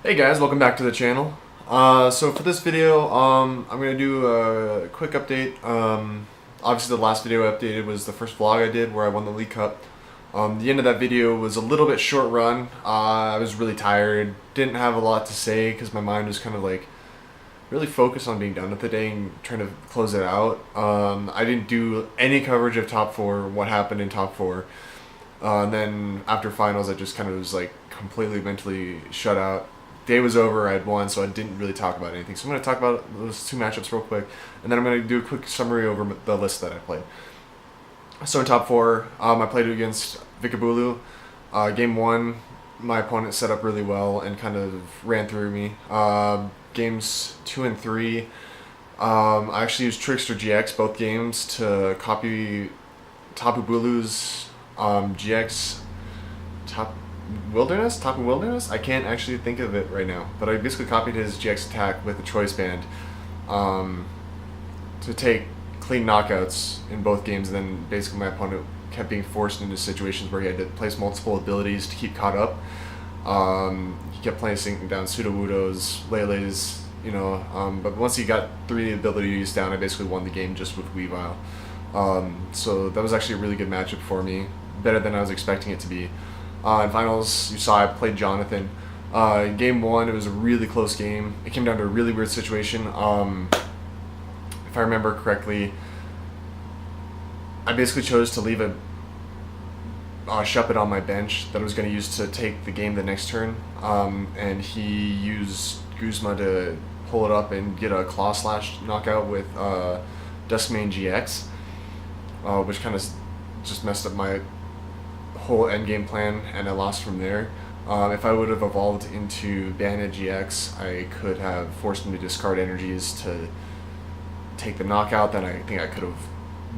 Hey guys, welcome back to the channel. So for this video, I'm going to do a quick update. Obviously the last video I updated was the first vlog I did where I won the League Cup. The end of that video was a little bit short run. I was really tired, didn't have a lot to say because my mind was kind of like really focused on being done with the day and trying to close it out. I didn't do any coverage of top 4, what happened in top 4. And then after finals I just kind of was like completely mentally shut out. Day was over, I had won, so I didn't really talk about anything. So I'm going to talk about those 2 matchups real quick, and then I'm going to do a quick summary over the list that I played. So in top 4, I played against Weavile. Game 1, my opponent set up really well and kind of ran through me. Games 2 and 3, I actually used Trickster GX both games to copy Tapu Bulu's GX Tapu Wilderness? I can't actually think of it right now, but I basically copied his GX attack with the Choice Band to take clean knockouts in both games, and then basically my opponent kept being forced into situations where he had to place multiple abilities to keep caught up. He kept placing down Sudowoodos, Lele's, you know, but once he got 3 abilities down, I basically won the game just with Weavile. So that was actually a really good matchup for me, better than I was expecting it to be. In finals, you saw I played Jonathan. In game 1, it was a really close game. It came down to a really weird situation. If I remember correctly, I basically chose to leave a Shuppet on my bench that I was going to use to take the game the next turn, and he used Guzma to pull it up and get a Claw Slash knockout with Duskmane GX, which kind of just messed up my whole endgame plan, and I lost from there. If I would have evolved into Banette GX, I could have forced him to discard energies to take the knockout. Then I think I could have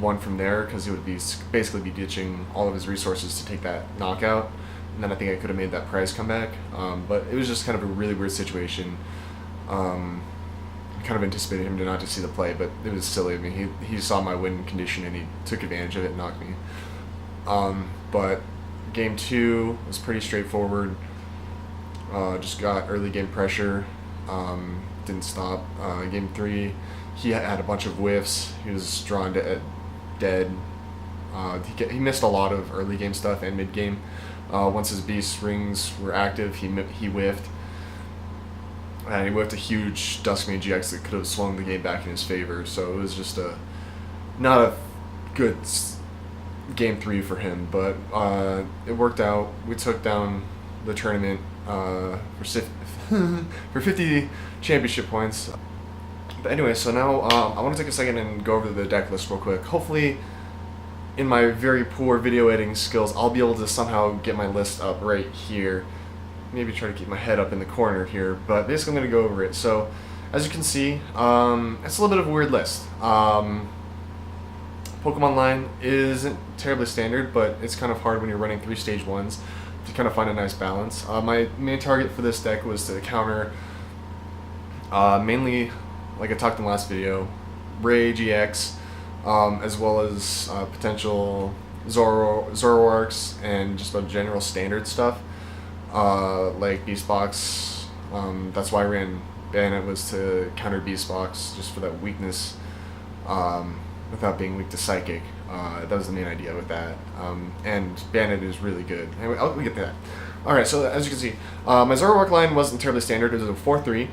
won from there because he would be basically be ditching all of his resources to take that knockout, and then I think I could have made that prize comeback. But it was just kind of a really weird situation. I kind of anticipated him to not to see the play, but it was silly. I mean, he saw my win condition and he took advantage of it and knocked me. But game 2 was pretty straightforward. Just got early game pressure, didn't stop. Game 3, he had a bunch of whiffs. He was drawn dead. He missed a lot of early game stuff and mid game. Once his beast rings were active, he whiffed. And he whiffed a huge Duskmane GX that could have swung the game back in his favor. So it was just not a good game 3 for him, but it worked out. We took down the tournament for 50 championship points. But anyway, so now I want to take a second and go over the deck list real quick. Hopefully, in my very poor video editing skills, I'll be able to somehow get my list up right here. Maybe try to keep my head up in the corner here, but basically I'm going to go over it. So, as you can see, it's a little bit of a weird list. Pokemon line isn't terribly standard, but it's kind of hard when you're running 3 stage 1s to kind of find a nice balance. My main target for this deck was to counter mainly, like I talked in the last video, Ray GX, as well as potential Zoroarks and just about general standard stuff, like Beast Box. That's why I ran Banette, was to counter Beast Box, just for that weakness. Without being weak to Psychic. That was the main idea with that. And Banette is really good. Anyway, I'll get to that. Alright, so as you can see, my Zoroark line wasn't terribly standard. It was a 4-3.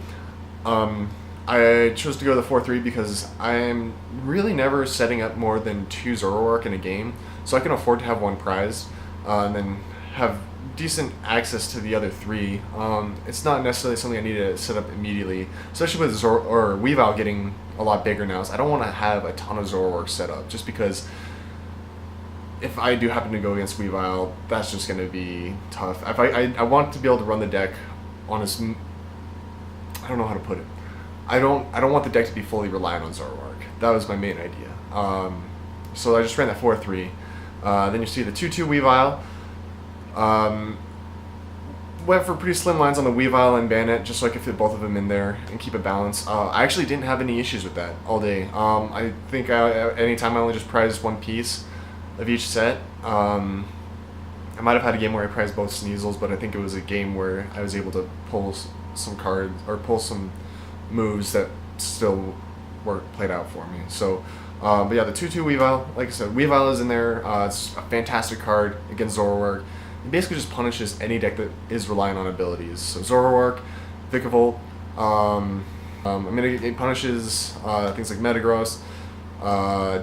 I chose to go with the 4-3 because I'm really never setting up more than 2 Zoroark in a game, so I can afford to have 1 prize, and then have decent access to the other 3. It's not necessarily something I need to set up immediately, especially with Weavile getting a lot bigger now. So I don't want to have a ton of Zoroark set up, just because if I do happen to go against Weavile, that's just going to be tough. If I want to be able to run the deck on I don't know how to put it. I don't want the deck to be fully reliant on Zoroark. That was my main idea. So I just ran that 4-3. Then you see the 2-2 Weavile. Went for pretty slim lines on the Weavile and Banette, just so I could fit both of them in there and keep a balance. I actually didn't have any issues with that all day. I think anytime I only just prized 1 piece of each set. I might have had a game where I prized both Sneasels, but I think it was a game where I was able to pull some cards or pull some moves that still were played out for me. So, but yeah, the 2/2 Weavile, like I said, Weavile is in there. It's a fantastic card against Zoroark. It basically just punishes any deck that is relying on abilities. So Zoroark, Vikavolt. I mean, it punishes things like Metagross.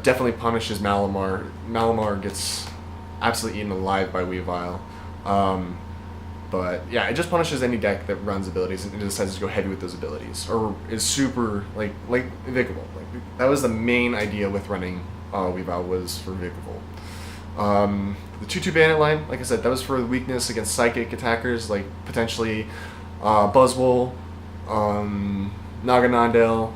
Definitely punishes Malamar. Malamar gets absolutely eaten alive by Weavile. But yeah, it just punishes any deck that runs abilities and it decides to go heavy with those abilities, or is super like Vikavolt. Like that was the main idea with running Weavile, was for Vikavolt. The 2/2 Banette line, like I said, that was for weakness against psychic attackers, like potentially Buzzwole, Naganadel,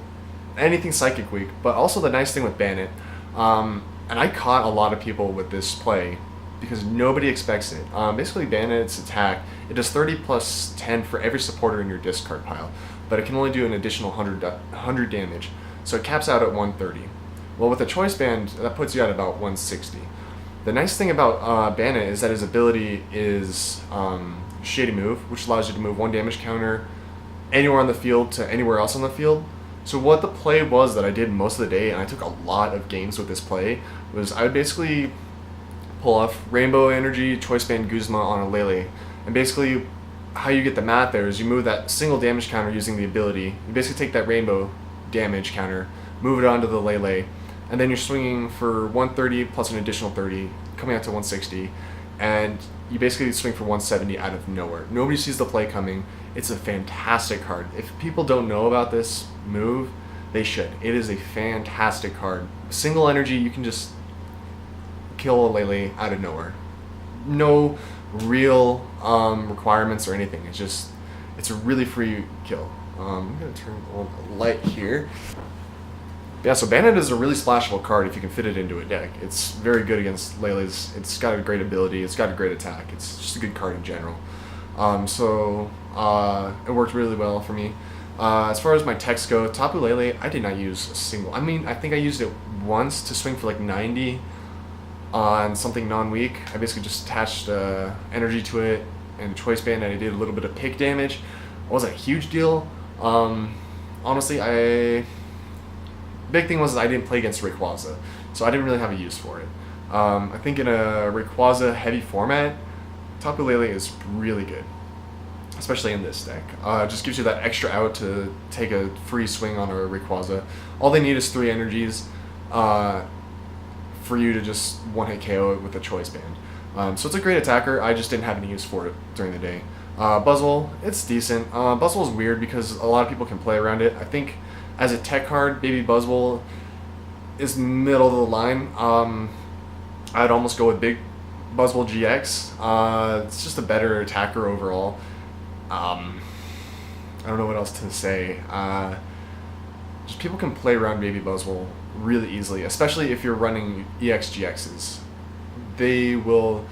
anything psychic weak. But also the nice thing with Banette, and I caught a lot of people with this play because nobody expects it. Basically, Banette's attack, it does 30 plus 10 for every supporter in your discard pile, but it can only do an additional 100 damage, so it caps out at 130. Well, with a choice band, that puts you at about 160. The nice thing about Banette is that his ability is Shady Move, which allows you to move one damage counter anywhere on the field to anywhere else on the field. So what the play was that I did most of the day, and I took a lot of games with this play, was I would basically pull off Rainbow Energy, Choice Band Guzma on a Lele. And basically how you get the math there is you move that single damage counter using the ability. You basically take that Rainbow damage counter, move it onto the Lele, and then you're swinging for 130 plus an additional 30, coming out to 160, and you basically swing for 170 out of nowhere. Nobody sees the play coming. It's a fantastic card. If people don't know about this move, they should. It is a fantastic card. Single energy, you can just kill a Lele out of nowhere. No real requirements or anything. It's a really free kill. I'm going to turn on the light here. Yeah, so Banette is a really splashable card if you can fit it into a deck. It's very good against Lele's. It's got a great ability. It's got a great attack. It's just a good card in general. It worked really well for me. As far as my techs go, Tapu Lele, I did not use a single. I mean, I think I used it once to swing for like 90 on something non-weak. I basically just attached energy to it and a choice band, and I did a little bit of pick damage. It wasn't a huge deal. Honestly, big thing was I didn't play against Rayquaza, so I didn't really have a use for it. I think in a Rayquaza heavy format, Tapu Lele is really good, especially in this deck. It just gives you that extra out to take a free swing on a Rayquaza. All they need is 3 energies for you to just one-hit KO it with a choice band. So it's a great attacker. I just didn't have any use for it during the day. Buzzwole, it's decent. Buzzwole's weird because a lot of people can play around it. I think as a tech card, Baby Buzzwole is middle of the line. I'd almost go with Big Buzzwole GX. It's just a better attacker overall. I don't know what else to say. Just people can play around Baby Buzzwole really easily, especially if you're running EX GXs. They will.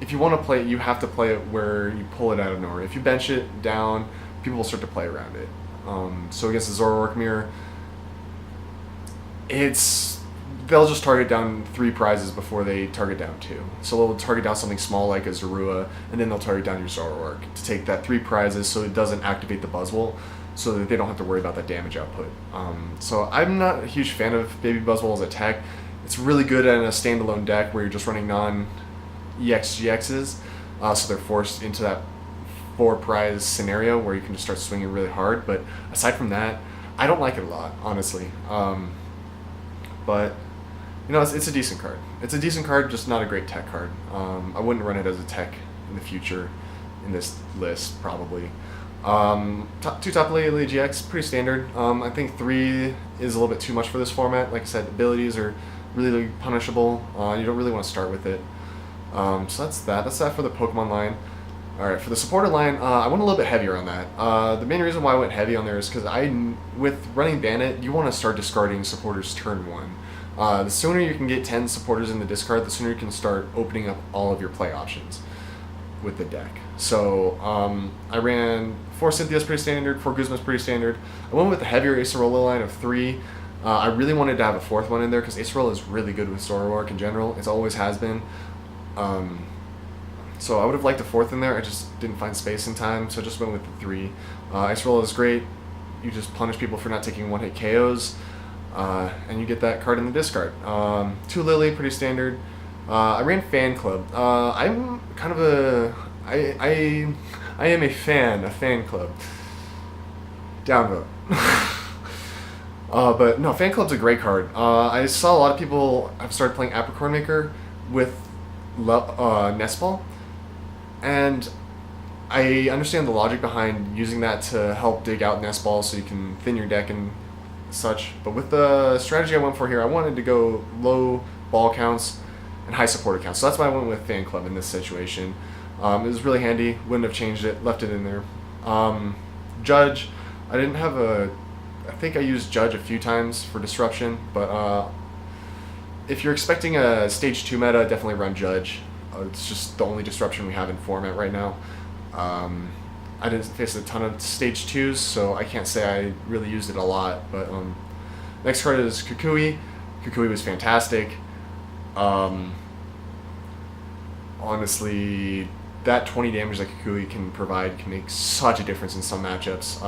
If you want to play it, you have to play it where you pull it out of nowhere. If you bench it down, people will start to play around it. So against the Zoroark mirror, they'll just target down 3 prizes before they target down 2. So they'll target down something small like a Zorua, and then they'll target down your Zoroark to take that 3 prizes so it doesn't activate the Buzzwole, so that they don't have to worry about that damage output. So I'm not a huge fan of Baby Buzzwole as a tech. It's really good in a standalone deck where you're just running non-EX GXs, so they're forced into that 4 prize scenario where you can just start swinging really hard. But aside from that, I don't like it a lot, honestly. But you know, it's a decent card. It's a decent card, just not a great tech card. I wouldn't run it as a tech in the future in this list, probably. 2 Tapu Lele GX, pretty standard. I think 3 is a little bit too much for this format. Like I said, abilities are really punishable. You don't really want to start with it. So that's that. That's that for the Pokemon line. Alright, for the supporter line, I went a little bit heavier on that. The main reason why I went heavy on there is because with running Banette, you want to start discarding supporters turn 1. The sooner you can get 10 supporters in the discard, the sooner you can start opening up all of your play options with the deck. So I ran 4 Cynthia's pretty standard, 4 Guzma's pretty standard. I went with the heavier Acerola line of 3. I really wanted to have a 4th one in there because Acerola is really good with Zoroark in general. It always has been. So I would have liked a fourth in there. I just didn't find space in time, so I just went with the 3. Ice Roll is great. You just punish people for not taking one-hit KOs, and you get that card in the discard. 2 Lily, pretty standard. I ran Fan Club. I'm kind of a... I am a fan club. Downvote. But no, Fan Club's a great card. I saw a lot of people have started playing Apricorn Maker with Nest Ball, and I understand the logic behind using that to help dig out Nest Balls so you can thin your deck and such. But with the strategy I went for here, I wanted to go low ball counts and high supporter counts. So that's why I went with Fan Club in this situation. It was really handy. Wouldn't have changed it. Left it in there. Judge, I didn't have a... I think I used Judge a few times for disruption, but if you're expecting a stage 2 meta, definitely run Judge. It's just the only disruption we have in format right now. I didn't face a ton of stage 2s, so I can't say I really used it a lot, but next card is Kukui. Kukui was fantastic. Honestly, that 20 damage that Kukui can provide can make such a difference in some matchups.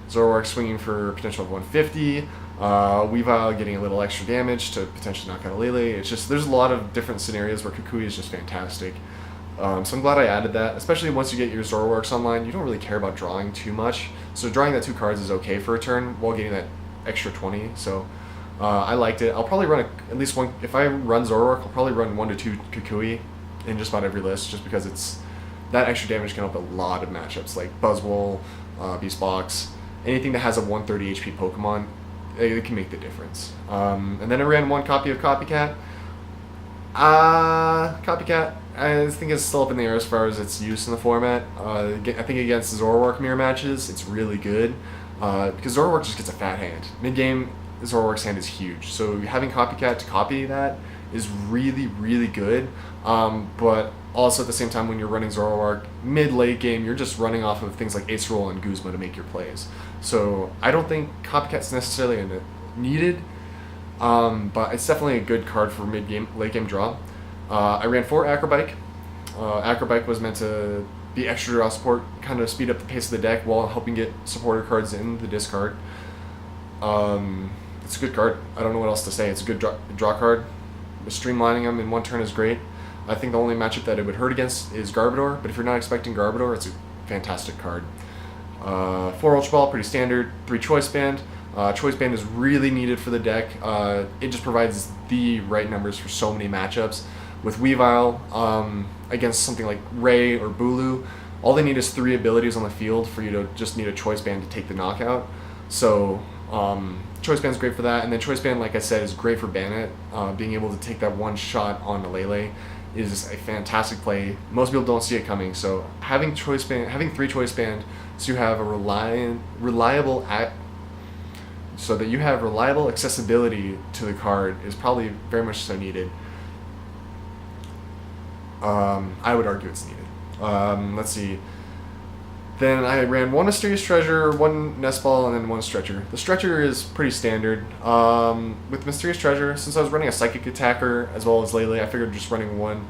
Zoroark swinging for a potential of 150, Weavile getting a little extra damage to potentially knock out a Lele. It's just, there's a lot of different scenarios where Kukui is just fantastic. So I'm glad I added that, especially once you get your Zoroarks online. You don't really care about drawing too much, so drawing that 2 cards is okay for a turn while getting that extra 20, so I liked it. I'll probably run at least one, if I run Zoroark, I'll probably run 1 to 2 Kukui in just about every list, just because it's, that extra damage can help a lot of matchups, like Buzzwole, Beast Box, anything that has a 130 HP Pokemon, it can make the difference. And then I ran 1 copy of Copycat. Copycat, I think it's still up in the air as far as its use in the format. I think against Zoroark mirror matches, it's really good, because Zoroark just gets a fat hand. Mid-game, Zoroark's hand is huge, so having Copycat to copy that is really, really good. But also at the same time, when you're running Zoroark, mid-late game, you're just running off of things like Ace Roll and Guzma to make your plays. So I don't think Copycat's necessarily needed, but it's definitely a good card for mid-game, late-game draw. I ran 4 Acrobike. Acrobike was meant to be extra draw support, kind of speed up the pace of the deck while helping get supporter cards in the discard. It's a good card. I don't know what else to say. It's a good draw card. Streamlining them in 1 turn is great. I think the only matchup that it would hurt against is Garbodor, but if you're not expecting Garbodor, it's a fantastic card. 4 Ultra Ball, pretty standard. 3 Choice Band. Choice Band is really needed for the deck. It just provides the right numbers for so many matchups. With Weavile, against something like Ray or Bulu, all they need is 3 abilities on the field for you to just need a Choice Band to take the knockout. So Choice Band's great for that, and then Choice Band, like I said, is great for Banette. Being able to take that 1 shot on the Lele is a fantastic play. Most people don't see it coming, so having 3 Choice Band, so you have a reliable accessibility to the card is probably very much so needed. I would argue it's needed. Let's see. Then I ran 1 Mysterious Treasure, 1 Nest Ball, and then 1 Stretcher. The Stretcher is pretty standard. With Mysterious Treasure, since I was running a Psychic Attacker as well as Lele, I figured just running 1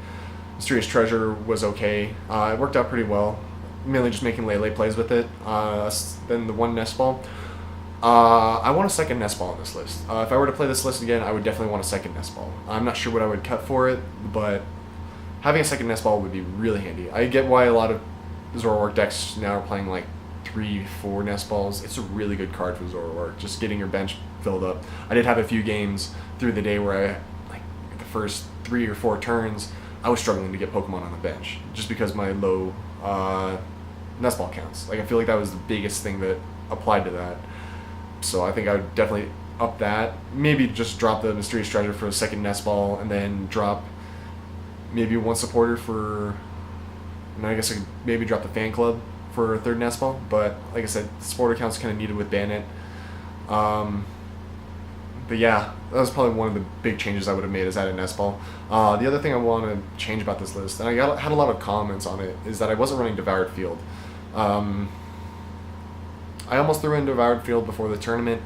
Mysterious Treasure was okay. It worked out pretty well, mainly just making Lele plays with it. Then the 1 Nest Ball. I want a second Nest Ball on this list. If I were to play this list again, I would definitely want a second Nest Ball. I'm not sure what I would cut for it, but having a second Nest Ball would be really handy. I get why a lot of Zoroark decks now are playing like 3-4 Nest Balls. It's a really good card for Zoroark, just getting your bench filled up. I did have a few games through the day where like the first 3 or 4 turns, I was struggling to get Pokemon on the bench, just because my low Nest Ball counts. Like I feel like that was the biggest thing that applied to that. So I think I would definitely up that. Maybe just drop the Mysterious Treasure for a second Nest Ball, and then drop maybe 1 supporter for, and I guess I could maybe drop the Fan Club for a 3rd Nest Ball. But like I said, supporter count's kind of needed with Banette. But yeah, that was probably one of the big changes I would have made, is add a Nest Ball. The other thing I want to change about this list, and I had a lot of comments on it, is that I wasn't running Devoured Field. I almost threw in Devoured Field before the tournament,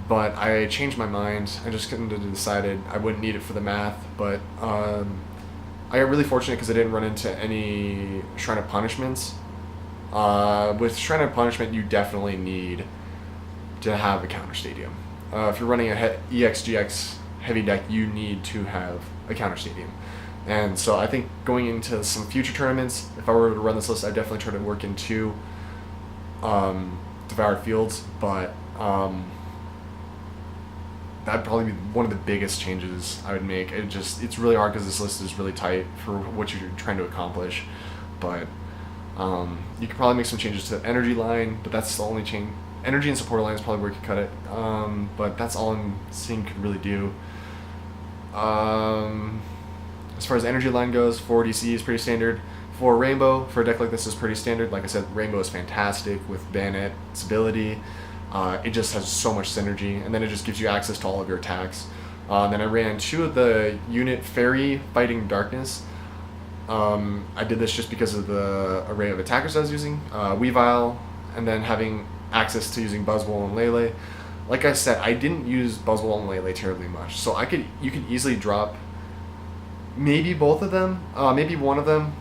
but I changed my mind. I just couldn't have decided I wouldn't need it for the math, but I got really fortunate because I didn't run into any Shrine of Punishments. With Shrine of Punishment, you definitely need to have a counter stadium. If you're running a EXGX heavy deck, you need to have a counter stadium. And so I think going into some future tournaments, if I were to run this list, I'd definitely try to work into Devoured Fields, but that'd probably be one of the biggest changes I would make. It's really hard because this list is really tight for what you're trying to accomplish, but you could probably make some changes to the energy line, but that's the only change. Energy and support line is probably where you could cut it, but that's all I'm seeing you could really do. As far as energy line goes, 4 DC is pretty standard. 4 Rainbow for a deck like this is pretty standard. Like I said, Rainbow is fantastic with Banette's ability. It just has so much synergy, and then it just gives you access to all of your attacks. Then I ran 2 of the unit Fairy Fighting Darkness. I did this just because of the array of attackers I was using. Weavile, and then having access to using Buzzwole and Lele. Like I said, I didn't use Buzzwole and Lele terribly much, so you could easily drop maybe both of them, maybe one of them,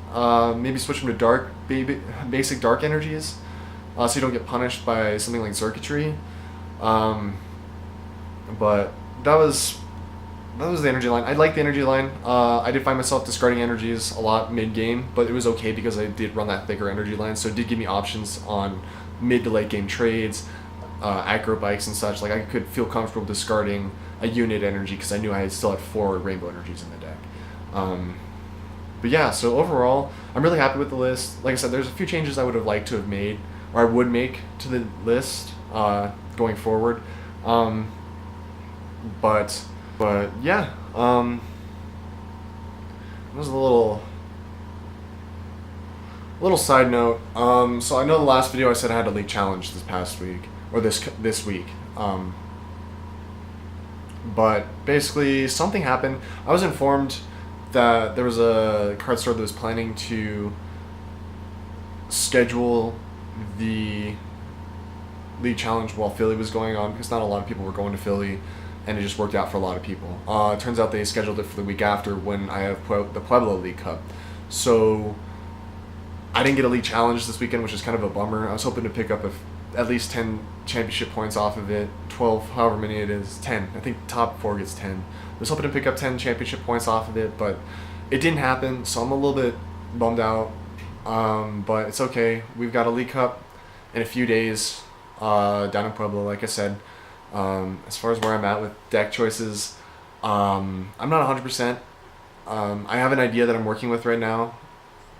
maybe switch them to basic dark energies, so you don't get punished by something like Circuitry. But that was the energy line. I like the energy line. I did find myself discarding energies a lot mid-game, but it was okay because I did run that thicker energy line, so it did give me options on mid to late game trades, aggro bikes and such. Like I could feel comfortable discarding a unit energy because I knew I still had 4 rainbow energies in the deck. But yeah, so overall, I'm really happy with the list. Like I said, there's a few changes I would have liked to have made, or I would make to the list going forward. But yeah, it was a little side note. So I know the last video I said I had a league challenge this past week, or this week. But basically something happened. I was informed that there was a card store that was planning to schedule the league challenge while Philly was going on, because not a lot of people were going to Philly, and it just worked out for a lot of people. It turns out they scheduled it for the week after when I have the Pueblo League Cup. So I didn't get a league challenge this weekend, which is kind of a bummer. I was hoping to pick up at least 10 championship points off of it, 12, however many it is, 10. I think top 4 gets 10. I was hoping to pick up 10 championship points off of it, but it didn't happen, so I'm a little bit bummed out. But it's okay. We've got a League Cup in a few days down in Pueblo, like I said. As far as where I'm at with deck choices, I'm not 100%. I have an idea that I'm working with right now,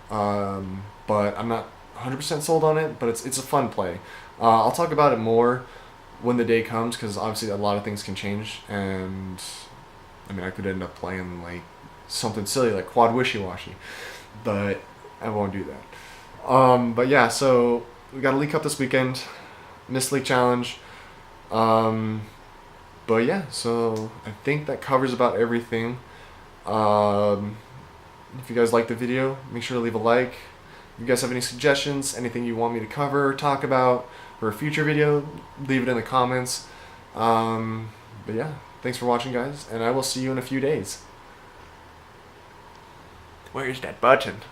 but I'm not 100% sold on it, but it's a fun play. I'll talk about it more when the day comes, because obviously a lot of things can change, and I mean, I could end up playing like something silly like Quad Wishy-Washy, but I won't do that. But yeah, so we got a League Cup this weekend, Missed League Challenge. But yeah, so I think that covers about everything. If you guys like the video, make sure to leave a like. If you guys have any suggestions, anything you want me to cover or talk about for a future video, leave it in the comments. But yeah, thanks for watching, guys, and I will see you in a few days. Where's that button?